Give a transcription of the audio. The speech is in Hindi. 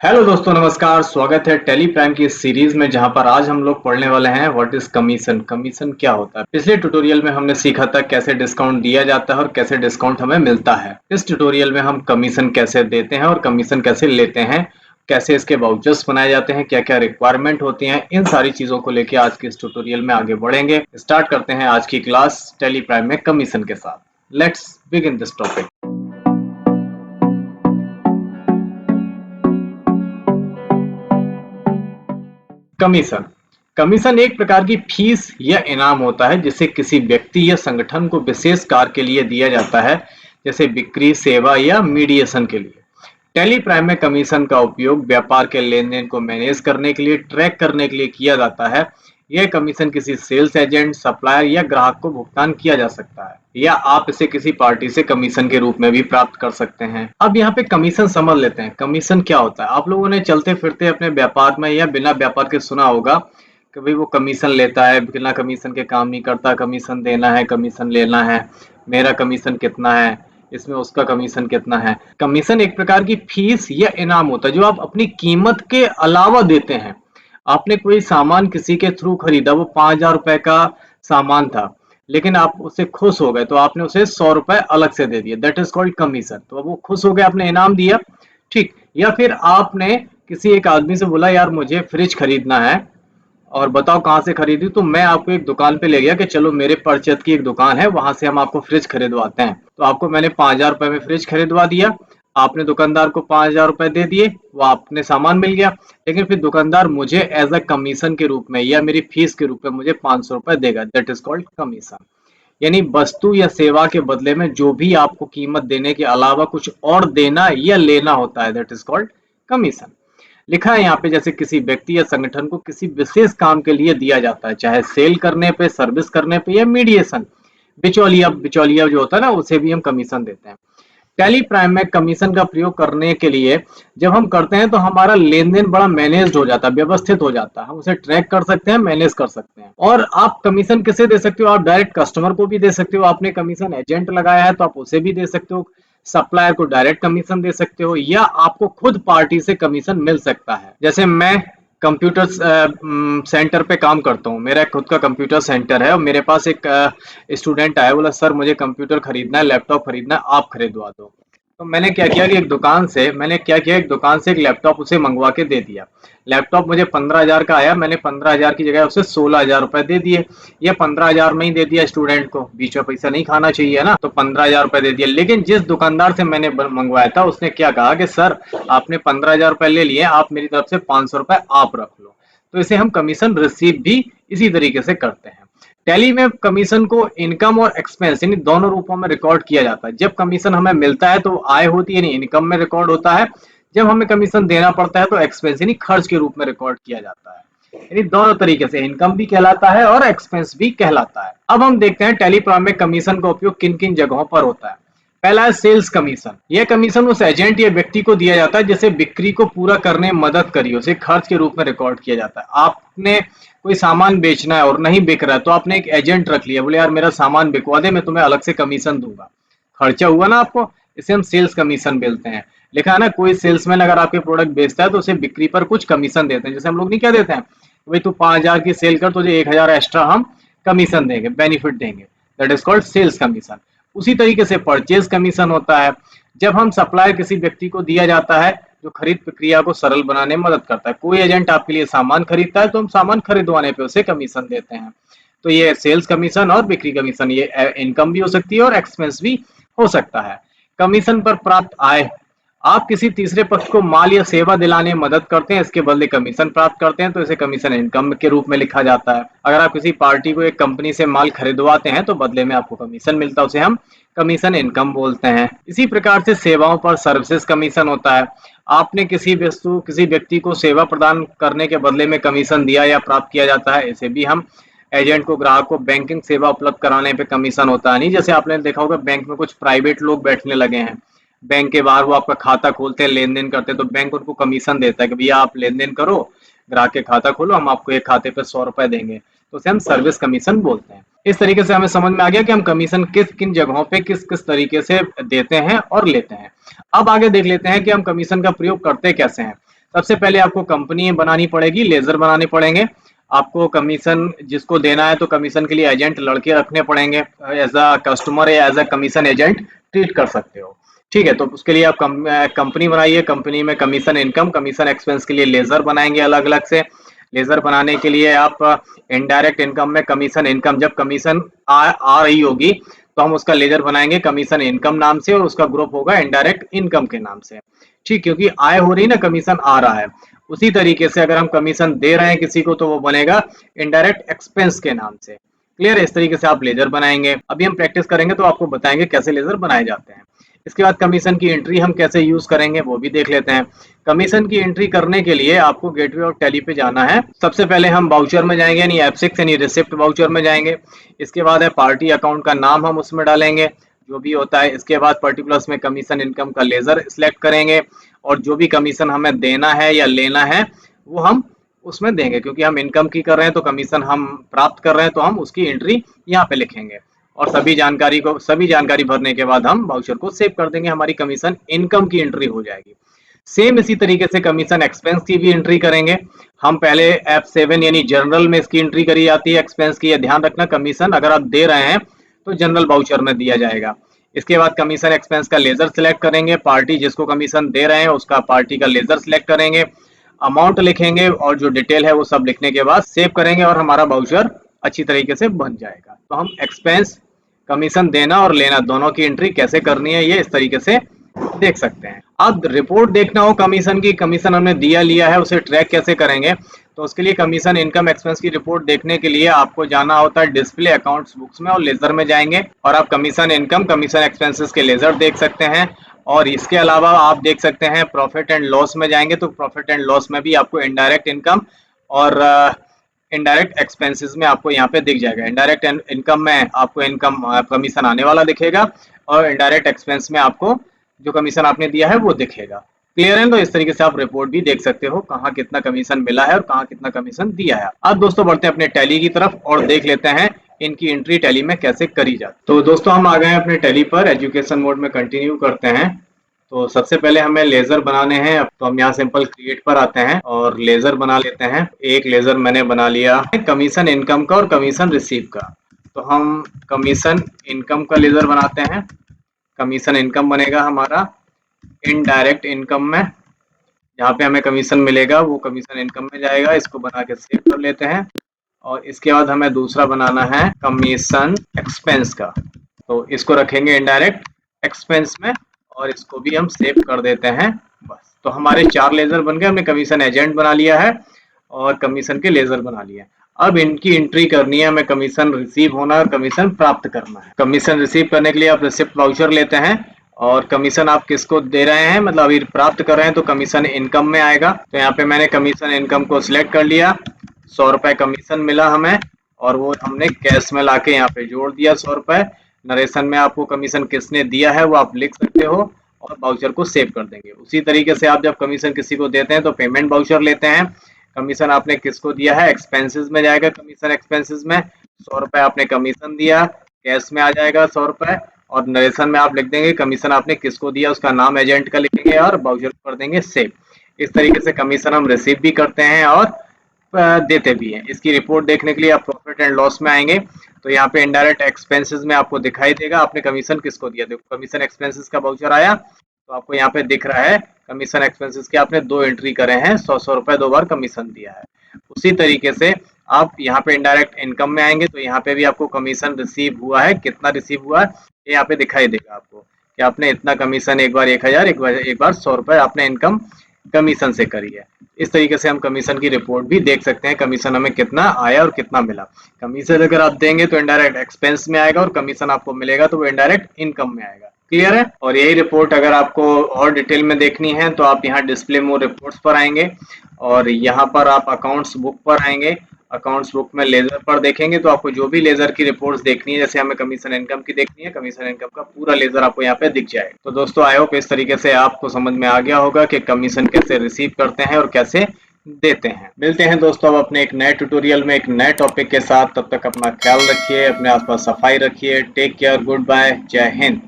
हेलो दोस्तों, नमस्कार। स्वागत है टेली प्राइम की इस सीरीज में, जहां पर आज हम लोग पढ़ने वाले हैं व्हाट इज कमीशन। कमीशन क्या होता है। पिछले ट्यूटोरियल में हमने सीखा था कैसे डिस्काउंट दिया जाता है और कैसे डिस्काउंट हमें मिलता है। इस ट्यूटोरियल में हम कमीशन कैसे देते हैं और कमीशन कैसे लेते हैं, कैसे इसके वाउचर्स बनाए जाते हैं, क्या क्या रिक्वायरमेंट होती हैं, इन सारी चीजों को लेकर आज के इस ट्यूटोरियल में आगे बढ़ेंगे। स्टार्ट करते हैं आज की क्लास टेली प्राइम में कमीशन के साथ। Let's begin this topic. Commission commission एक प्रकार की फीस या इनाम होता है जिसे किसी व्यक्ति या संगठन को विशेष कार्य के लिए दिया जाता है, जैसे बिक्री, सेवा या मीडिएशन के लिए। टेली प्राइम में कमीशन का उपयोग व्यापार के लेन देन को मैनेज करने के लिए, ट्रैक करने के लिए किया जाता है। यह कमीशन किसी सेल्स एजेंट, सप्लायर या ग्राहक को भुगतान किया जा सकता है, या आप इसे किसी पार्टी से कमीशन के रूप में भी प्राप्त कर सकते हैं। अब यहाँ पे कमीशन समझ लेते हैं। कमीशन क्या होता है। आप लोगों ने चलते फिरते अपने व्यापार में या बिना व्यापार के सुना होगा कि भाई वो कमीशन लेता है, बिना कमीशन के काम नहीं करता, कमीशन देना है, कमीशन लेना है, मेरा कमीशन कितना है, इसमें उसका कमीशन कितना है। कमीशन एक प्रकार की फीस या इनाम होता है जो आप अपनी कीमत के अलावा देते हैं। आपने कोई सामान किसी के थ्रू खरीदा, वो 5,000 रुपए का सामान था, लेकिन आप उससे खुश हो गए तो आपने उसे 100 रुपए अलग से दे दिए। That is called commission. तो अब वो खुश हो गए, आपने इनाम दिया, ठीक। या फिर आपने किसी एक आदमी से बोला, यार मुझे फ्रिज खरीदना है और बताओ कहाँ से खरीदी। तो मैं आपको एक दुकान पे ले गया कि चलो मेरे परिचित की एक दुकान है, वहां से हम आपको फ्रिज खरीदवाते हैं। तो आपको मैंने 5,000 रुपए में फ्रिज खरीदवा दिया। आपने दुकानदार को 5,000 रुपए दे दिए, वो आपने सामान मिल गया। लेकिन फिर दुकानदार मुझे एज अ कमीशन के रूप में या मेरी फीस के रूप में मुझे 500 रुपए देगा। That is called commission. यानी वस्तु या सेवा के बदले में जो भी आपको कीमत देने के अलावा कुछ और देना या लेना होता है, दैट इज कॉल्ड कमीशन। लिखा है यहाँ पे, जैसे किसी व्यक्ति या संगठन को किसी विशेष काम के लिए दिया जाता है, चाहे सेल करने पे, सर्विस करने पे या मीडिएशन। बिचौलिया बिचौलिया जो होता है ना, उसे भी हम कमीशन देते हैं। टेली प्राइम में कमीशन का प्रयोग करने के लिए जब हम करते हैं तो हमारा लेन देन बड़ा मैनेज्ड हो जाता है, व्यवस्थित हो जाता है। हम उसे ट्रैक कर सकते हैं, मैनेज कर सकते हैं। और आप कमीशन किसे दे सकते हो। आप डायरेक्ट कस्टमर को भी दे सकते हो, आपने कमीशन एजेंट लगाया है तो आप उसे भी दे सकते हो। सप्लायर को डायरेक्ट कमीशन दे सकते हो, या आपको खुद पार्टी से कमीशन मिल सकता है। जैसे मैं कंप्यूटर सेंटर पे काम करता हूँ, मेरा खुद का कंप्यूटर सेंटर है और मेरे पास एक स्टूडेंट आया, बोला सर मुझे कंप्यूटर खरीदना है, लैपटॉप खरीदना है, आप खरीदवा दो। तो मैंने क्या किया कि एक दुकान से एक लैपटॉप उसे मंगवा के दे दिया। लैपटॉप मुझे 15,000 का आया, मैंने 15,000 की जगह उसे 16,000 रुपए दे दिए। या 15,000 में ही दे दिया, स्टूडेंट को बीच में पैसा नहीं खाना चाहिए ना, तो 15,000 रुपए दे दिया। लेकिन जिस दुकानदार से मैंने मंगवाया था उसने क्या कहा कि सर आपने 15,000 रुपए ले लिए, आप मेरी तरफ से 500 रुपए आप रख लो। तो इसे हम कमीशन रिसीव भी इसी तरीके से करते हैं। टैली में कमीशन को इनकम और एक्सपेंस यानी दोनों रूपों में रिकॉर्ड किया जाता है। जब कमीशन हमें मिलता है तो आय होती है, यानी इनकम में रिकॉर्ड होता है। जब हमें कमीशन देना पड़ता है तो एक्सपेंस यानी खर्च के रूप में रिकॉर्ड किया जाता है। यानी दोनों तरीके से इनकम भी कहलाता है और एक्सपेंस भी कहलाता है। अब हम देखते हैं टेलीप्रॉम में कमीशन का उपयोग किन किन जगहों पर होता है। पहला है सेल्स कमीशन। यह कमीशन उस एजेंट या व्यक्ति को दिया जाता है जिसे बिक्री को पूरा करने में मदद करी, उसे खर्च के रूप में रिकॉर्ड किया जाता है। आपने कोई सामान बेचना है और नहीं बिक रहा है तो आपने एक एजेंट रख लिया, बोले यार मेरा सामान बिकवा दे, मैं तुम्हें अलग से कमीशन दूंगा। खर्चा हुआ ना आपको, इसे हम सेल्स कमीशन बोलते हैं। लिखा है ना, कोई सेल्समैन अगर आपके प्रोडक्ट बेचता है तो उसे बिक्री पर कुछ कमीशन देते हैं। जैसे हम लोग नहीं क्या देते हैं, भाई तू 5,000 की सेल कर, तुझे 1,000 एक्स्ट्रा हम कमीशन देंगे, बेनिफिट देंगे। That is called sales commission. उसी तरीके से परचेज कमीशन होता है। जब हम सप्लाई किसी व्यक्ति को दिया जाता है जो खरीद प्रक्रिया को सरल बनाने में मदद करता है। कोई एजेंट आपके लिए सामान खरीदता है तो हम सामान खरीदवाने पे उसे कमीशन देते हैं। तो ये सेल्स कमीशन और बिक्री कमीशन, ये इनकम भी हो सकती है और एक्सपेंस भी हो सकता है। कमीशन पर प्राप्त आय, आप किसी तीसरे पक्ष को माल या सेवा दिलाने में मदद करते हैं, इसके बदले कमीशन प्राप्त करते हैं, तो इसे कमीशन इनकम के रूप में लिखा जाता है। अगर आप किसी पार्टी को एक कंपनी से माल खरीदवाते हैं तो बदले में आपको कमीशन मिलता है, उसे हम कमीशन इनकम बोलते हैं। इसी प्रकार से सेवाओं पर सर्विसेज कमीशन होता है। आपने किसी व्यक्ति को सेवा प्रदान करने के बदले में कमीशन दिया या प्राप्त किया जाता है, इसे भी हम एजेंट को ग्राहक को बैंकिंग सेवा उपलब्ध कराने पे कमीशन होता है। नहीं, जैसे आपने देखा होगा बैंक में कुछ प्राइवेट लोग बैठने लगे हैं, बैंक के बाहर वो आपका खाता खोलते हैं, लेन देन करते हैं, तो बैंक उनको कमीशन देता है कि भैया आप लेन देन करो, ग्राहक के खाता खोलो, हम आपको एक खाते पे 100 रुपए देंगे। तो उसे हम सर्विस कमीशन बोलते हैं। इस तरीके से हमें समझ में आ गया कि हम कमीशन किस किन जगहों पे किस किस तरीके से देते हैं और लेते हैं। अब आगे देख लेते हैं कि हम कमीशन का प्रयोग करते कैसे हैं। सबसे पहले आपको कंपनी बनानी पड़ेगी, लेजर बनाने पड़ेंगे। आपको कमीशन जिसको देना है तो कमीशन के लिए एजेंट लड़के रखने पड़ेंगे, एज अ कस्टमर या as a commission agent treat कर सकते हो। ठीक है, तो उसके लिए आप कंपनी बनाइए, कंपनी में कमीशन इनकम, कमीशन एक्सपेंस के लिए लेजर बनाएंगे अलग अलग से। लेजर बनाने के लिए आप इनडायरेक्ट इनकम में कमीशन इनकम, जब कमीशन आ रही होगी तो हम उसका लेजर बनाएंगे कमीशन इनकम नाम से, और उसका ग्रुप होगा इनडायरेक्ट इनकम के नाम से। ठीक, क्योंकि आय हो रही ना, कमीशन आ रहा है। उसी तरीके से अगर हम कमीशन दे रहे हैं किसी को तो वो बनेगा इनडायरेक्ट एक्सपेंस के नाम से। क्लियर है? इस तरीके से आप लेजर बनाएंगे। अभी हम प्रैक्टिस करेंगे तो आपको बताएंगे कैसे लेजर बनाए जाते हैं। इसके बाद कमीशन की एंट्री हम कैसे यूज करेंगे वो भी देख लेते हैं। कमीशन की एंट्री करने के लिए आपको गेटवे और टैली पे जाना है। सबसे पहले हम वाउचर में जाएंगे, यानी F6 यानी रिसिप्ट वाउचर में जाएंगे। इसके बाद है पार्टी अकाउंट का नाम हम उसमें डालेंगे, जो भी होता है। इसके बाद पर्टिकुलर्स में कमीशन इनकम का लेजर सिलेक्ट करेंगे, और जो भी कमीशन हमें देना है या लेना है वो हम उसमें देंगे, क्योंकि हम इनकम की कर रहे हैं तो कमीशन हम प्राप्त कर रहे हैं तो हम उसकी एंट्री यहाँ पे लिखेंगे। और सभी जानकारी भरने के बाद हम वाउचर को सेव कर देंगे, हमारी कमीशन इनकम की एंट्री हो जाएगी। सेम इसी तरीके से कमीशन एक्सपेंस की भी एंट्री करेंगे। हम पहले F7 यानी जनरल में इसकी एंट्री करी जाती है एक्सपेंस की। ध्यान रखना, कमीशन अगर आप दे रहे हैं तो जनरल वाउचर में दिया जाएगा। इसके बाद कमीशन एक्सपेंस का लेजर सिलेक्ट करेंगे, पार्टी जिसको कमीशन दे रहे हैं उसका पार्टी का लेजर सिलेक्ट करेंगे, अमाउंट लिखेंगे, और जो डिटेल है वो सब लिखने के बाद सेव करेंगे, और हमारा वाउचर अच्छी तरीके से बन जाएगा। तो हम एक्सपेंस, कमीशन देना और लेना दोनों की एंट्री कैसे करनी है ये इस तरीके से देख सकते हैं। अब रिपोर्ट देखना हो कमीशन की, कमीशन हमने दिया लिया है उसे ट्रैक कैसे करेंगे, तो उसके लिए कमीशन इनकम एक्सपेंस की रिपोर्ट देखने के लिए आपको जाना होता है डिस्प्ले अकाउंट्स बुक्स में, और लेजर में जाएंगे और आप कमीशन इनकम, कमीशन एक्सपेंसेस के लेजर देख सकते हैं। और इसके अलावा आप देख सकते हैं प्रॉफिट एंड लॉस में जाएंगे तो प्रॉफिट एंड लॉस में भी आपको इनडायरेक्ट इनकम और इनडायरेक्ट एक्सपेंसेस में आपको यहाँ पे दिख जाएगा। इनडायरेक्ट इनकम में आपको इनकम कमीशन आने वाला दिखेगा, और इनडायरेक्ट एक्सपेंस में आपको जो कमीशन आपने दिया है वो दिखेगा। क्लियर है? तो इस तरीके से आप रिपोर्ट भी देख सकते हो कहाँ कितना कमीशन मिला है और कहाँ कितना कमीशन दिया है। अब दोस्तों बढ़ते हैं अपने टैली की तरफ और देख लेते हैं इनकी एंट्री टैली में कैसे करी जाती। तो दोस्तों हम आ गए हैं अपने टैली पर, एजुकेशन मोड में कंटिन्यू करते हैं। तो सबसे पहले हमें लेजर बनाने हैं, तो हम यहाँ सिंपल क्रिएट पर आते हैं और लेजर बना लेते हैं। एक लेजर मैंने बना लिया है कमीशन इनकम का और कमीशन रिसीव का। तो हम कमीशन इनकम का लेजर बनाते हैं। कमीशन इनकम बनेगा हमारा इनडायरेक्ट इनकम में, जहाँ पे हमें कमीशन मिलेगा वो कमीशन इनकम में जाएगा। इसको बना के सेव कर लेते हैं। और इसके बाद हमें दूसरा बनाना है कमीशन एक्सपेंस का, तो इसको रखेंगे इनडायरेक्ट एक्सपेंस में, और इसको भी हम सेव कर देते हैं। बस, तो हमारे 4 लेजर बन गए। हमने कमीशन एजेंट बना लिया है और कमीशन के लेजर बना लिए। अब इनकी एंट्री करनी है हमें, कमीशन रिसीव होना, कमीशन प्राप्त करना है। कमीशन रिसीव करने के लिए आप रिसिप्ट वाउचर लेते हैं, और कमीशन आप किसको दे रहे हैं, मतलब अभी प्राप्त कर रहे हैं तो कमीशन इनकम में आएगा। तो यहाँ पे मैंने कमीशन इनकम को सिलेक्ट कर लिया। 100 रुपए कमीशन मिला हमें, और वो हमने कैश में लाके यहाँ पे जोड़ दिया 100 रुपए। नरेशन में आपको कमीशन किसने दिया है वो आप लिख सकते हो, और वाउचर को सेव कर देंगे। उसी तरीके से आप जब कमीशन किसी को देते हैं तो पेमेंट वाउचर लेते हैं। कमीशन आपने किसको दिया है, एक्सपेंसेस में जाएगा। कमीशन एक्सपेंसेस में 100 रुपए आपने कमीशन दिया, कैश में आ जाएगा 100 रुपए, और नरेशन में आप लिख देंगे कमीशन आपने किसको दिया, उसका नाम एजेंट का लिखेंगे और वाउचर कर देंगे सेव। इस तरीके से कमीशन हम रिसीव भी करते हैं और देते भी हैं। इसकी रिपोर्ट देखने के लिए आप प्रॉफिट एंड लॉस में आएंगे, तो यहाँ पे इनडायरेक्ट एक्सपेंसेस में आपको दिखाई देगा आपने कमीशन किसको दिया। देखो कमीशन एक्सपेंसेस का वाउचर आया, तो आपको यहाँ पे दिख रहा है कमीशन एक्सपेंसेस के आपने 2 एंट्री करे हैं, 100 रुपए 2 बार कमीशन दिया है। उसी तरीके से आप यहाँ पे इनडायरेक्ट इनकम में आएंगे, तो यहाँ पे भी आपको कमीशन रिसीव हुआ है, कितना रिसीव हुआ है ये यहाँ पे दिखाई देगा आपको कि आपने इतना कमीशन, एक बार 1000, एक बार 100 रुपए आपने इनकम कमीशन से करी है। इस तरीके से हम कमीशन की रिपोर्ट भी देख सकते हैं, कमीशन हमें कितना आया और कितना मिला। कमीशन अगर आप देंगे तो इनडायरेक्ट एक्सपेंस में आएगा, और कमीशन आपको मिलेगा तो वो इनडायरेक्ट इनकम में आएगा। क्लियर है? और यही रिपोर्ट अगर आपको और डिटेल में देखनी है तो आप यहाँ डिस्प्ले मोर रिपोर्ट्स पर आएंगे, और यहाँ पर आप अकाउंट्स बुक पर आएंगे। अकाउंट्स बुक में लेजर पर देखेंगे तो आपको जो भी लेजर की रिपोर्ट्स देखनी है, जैसे हमें कमीशन इनकम की देखनी है, कमीशन इनकम का पूरा लेजर आपको यहाँ पे दिख जाएगा। तो दोस्तों आई होप इस तरीके से आपको समझ में आ गया होगा कि कमीशन कैसे रिसीव करते हैं और कैसे देते हैं। मिलते हैं दोस्तों अब अपने एक नए ट्यूटोरियल में एक नए टॉपिक के साथ। तब तक अपना ख्याल रखिए, अपने आसपास सफाई रखिए। टेक केयर, गुड बाय, जय हिंद।